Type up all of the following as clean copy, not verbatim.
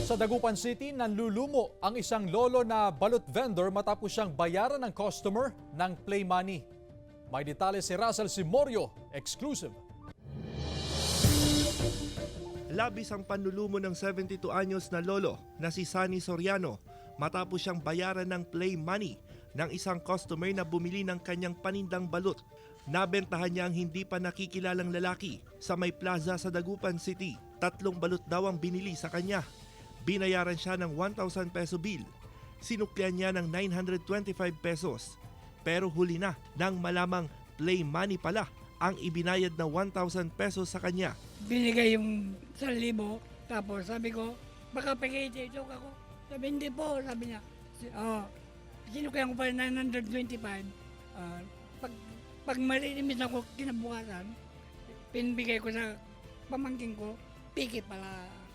Sa Dagupan City, nanlulumo ang isang lolo na balut vendor matapos siyang bayaran ng customer ng play money. May detalye si Russell Simorio, exclusive. Labis ang panlulumo ng 72 anyos na lolo na si Sunny Soriano matapos siyang bayaran ng play money ng isang customer na bumili ng kanyang panindang balut. Nabentahan niya ang hindi pa nakikilalang lalaki sa may plaza sa Dagupan City. 3 balut daw ang binili sa kanya. Binayaran siya ng 1,000 peso bill. Sinuklian niya ng 925 pesos. Pero huli na nang malamang play money pala ang ibinayad na 1,000 pesos sa kanya. Binigay yung 1,000, tapos sabi ko, baka pag-i-joke ako. Sabi, hindi po, sabi niya. Sinukyan ko pa 925. Pag malilimit ako kinabukasan, pinbigay ko sa pamangking ko, piki pala.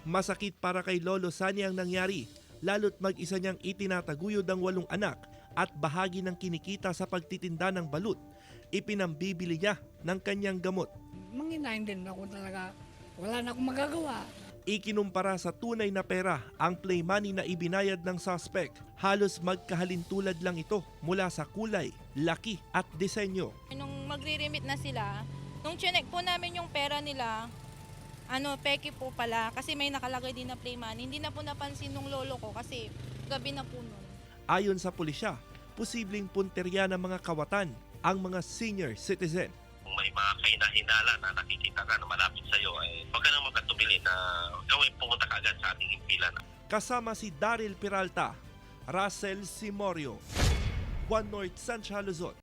Masakit para kay Lolo Sunny ang nangyari, lalo't mag-isa niyang itinataguyod ang 8 anak at bahagi ng kinikita sa pagtitinda ng balut. Ipinambibili niya ng kanyang gamot. Manginain din ako talaga. Wala na akong magagawa. Ikinumpara sa tunay na pera ang play money na ibinayad ng suspect. Halos magkahalintulad lang ito mula sa kulay, laki at disenyo. Nung magre-remit na sila, nung chinek po namin yung pera nila, peke po pala kasi may nakalagay din na play money. Hindi na po napansin nung lolo ko kasi gabi na po nun. Ayon sa pulisya, posibleng punterya ng mga kawatan ang mga senior citizen. Kung may mga kahinahinala na nakikita ka na malapit sa iyo, huwag ka nang magkatubili na gawin pumunta ka agad sa ating impilan. Kasama si Daryl Peralta, Russell Simorio, One North Central Luzon.